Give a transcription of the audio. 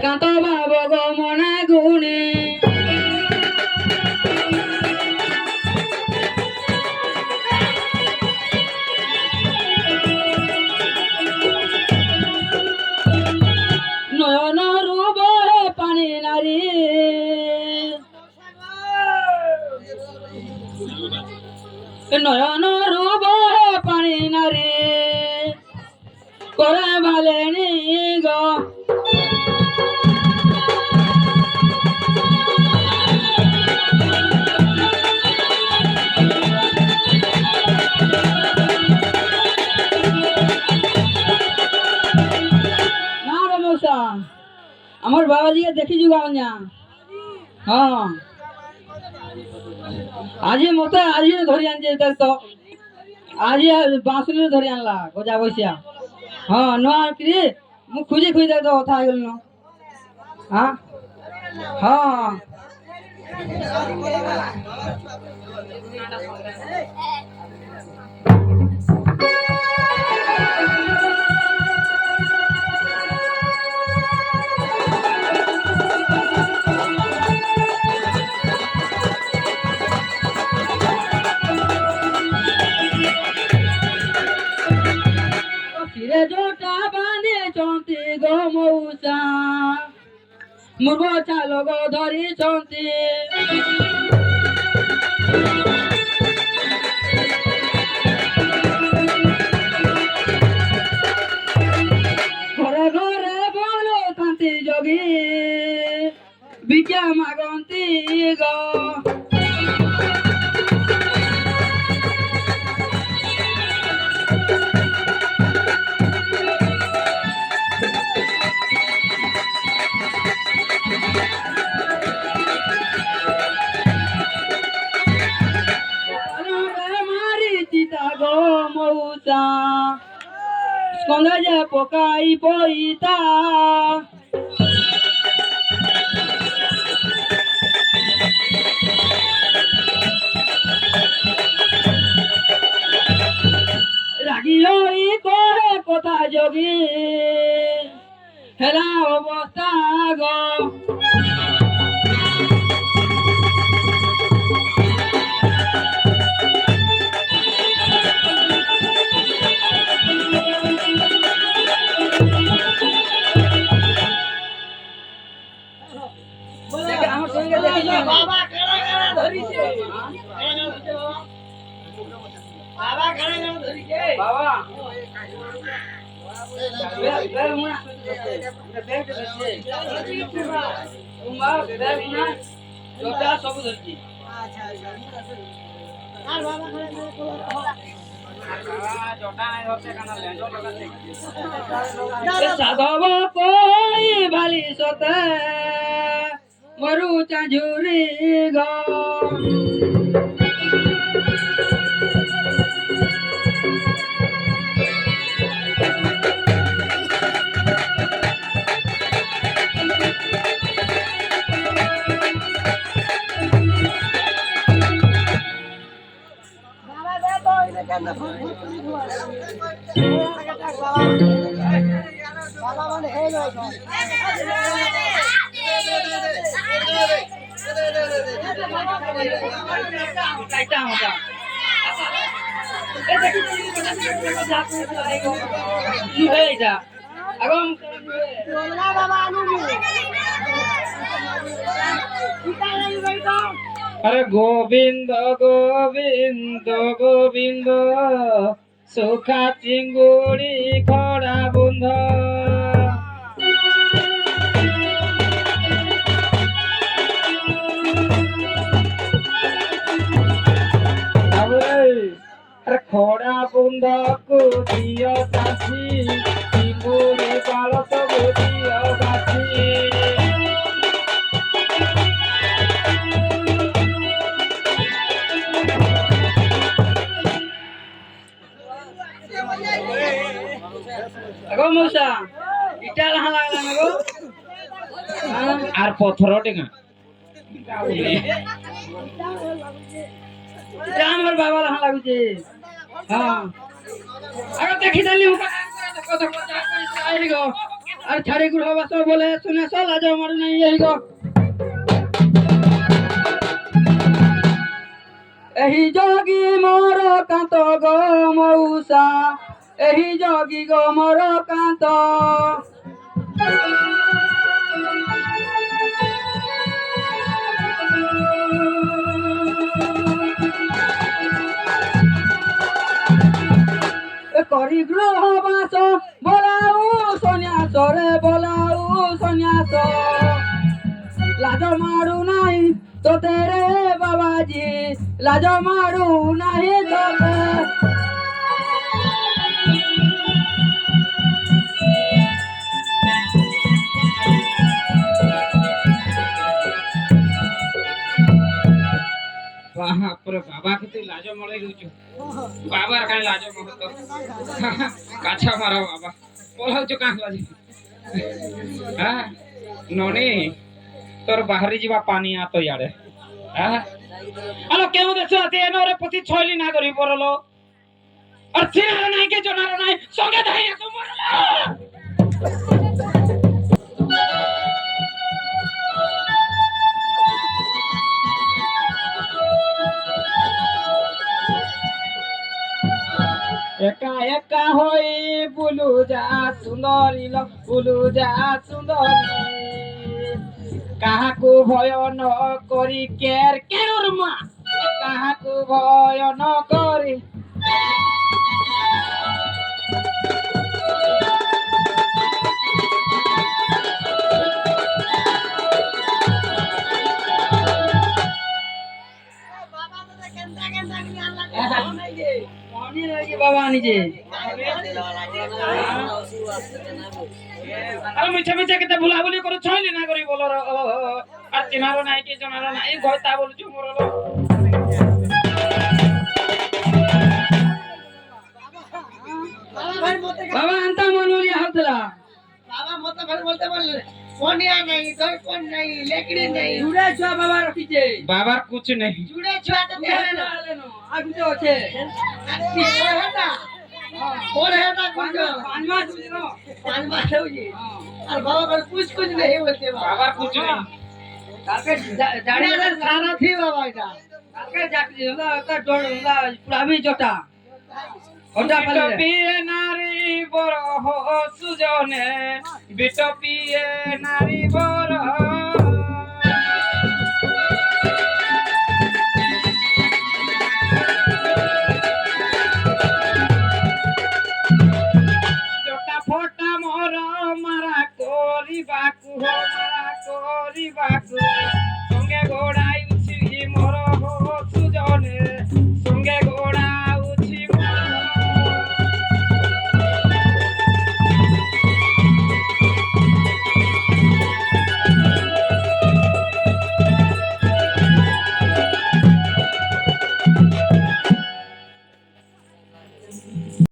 একান্ত ভাব গো মনে গুণে নয়ন রূপ পানি নারী নয়ন রূপ পানি নারী করে ভালেনি গো না রে মৌসা আমার বাবাজিকে দেখি যুগাও না হ্যাঁ আজি মতে আজি ধরি আনছে তো আজি বাঁশুরি ধরি আনলা গজা বৈশা হ্যাঁ নয় কি মু খুঁজি খুঁজি দেখ তো কথা হয়ে গেল হ্যাঁ হ্যাঁ শিরে জোটা বাঁধে চন্তি গো মৌসা মুর্গ চালো গো ধরি চন্তি ঘরে ঘরে বলো কান্তি যোগী বিদ্যা মাগন্তি গো মৌসা স্কন্ধে যে পকাই পইতা রাগি হই কহে কথা যোগী হেরা অবস্থা গো বাবা কারা কারা ধরিছে বাবা কারা কারা ধরিছে বাবা বের মুনা বের ধরিছে তোমার বের মুনা জোটা সব ধরিছে আচ্ছা আচ্ছা আর বাবা কারা জোটা নাই ধরতে কানা লেজো লাগাতে সাধব কই ভালি সতে মরু চাঁঝুরি গো বাবা মানে হে নয় अरे गोविंद गोविंद गोविंद सुखा चिंगुड़ी खड़ा बुंद अरे खड़ा बुंद को दियो चाची चिंगुड़ी पाल सब दियो बाची আগো মৌসা ইটা লাহা লাগলা না গো আর পথর টেকা ইটা আমার বাবা লাহা লাগুছে হ্যাঁ আগো দেখি দেলি হুকা কথা কথা কইছে আই গো আর ছাড়ি গুড় হবাস বলে শুনেছ লাজ আমার নাই এই গো এই যোগী মোর কান্ত গো মৌসা এই যোগী গো মোর কান্ত করি গৃহবাস বলাউ সন্ন্যাস রে বলাউ সন্ন্যাস লাজ মারু নাই তোতে রে বাবাজি লাজ মারু নাই তোতে ବାପରେ ବାବା କେତେ ଲାଜ ମଳେଇ ଦଉଛୁ ବାବାର କାହିଁ ଲାଜ ମହତ କାଛା ମାର ବାବା ପଳାଉଛୁ କାହିଁ ଲାଜ ନନି তোর বাহারি যা পানি আত ইয়াড়ে আলো কেউ দেশ আছে এনরে পতি ছয়লি না করি পড়লো আর চিনার নাই কে জনার নাই সঙ্গে ধাই এত মরলো একা একা হই বুলু যা সুন্দরী বুলু যা সুন্দরী কাহাকু ভয় ন করি কের কেরুর মা কাহাকু ভয় ন করি বাবা নিজে আর মিছা মিছা কেতে বুলাবুলি করে ছয়লি না করি বলো আর চিনারো নাই কি জানারো নাই গয়তা বলছু মরলো বাবা আনতা মনুরি হাতলা বাবা মত ভাই বলতে বললে কোনিয়া নাই দর্পণ নাই লেকড়ি নাই জুড়ে ছ বাবা রখিছে বাবার কুছ নেই জুড়ে ছুয়া তো দেবে না আগুন আছে কি হেটা কোড়ে হেটা কুঞ্জ পাঁচ মাস দিনো পাঁচ মাস হইছে আর বাবা বল কুছ কুছ নেই বলতে বাবার কুছ নেই কালকে জানি জাড়ে না সারা থি বাবা এটা কালকে যাত্রী হলো একটা জোড় হলো পুরাবি জটা ওটা পালে বিটপিয়ে নারী বড় সুজনে বিটপিয়ে নারী বড়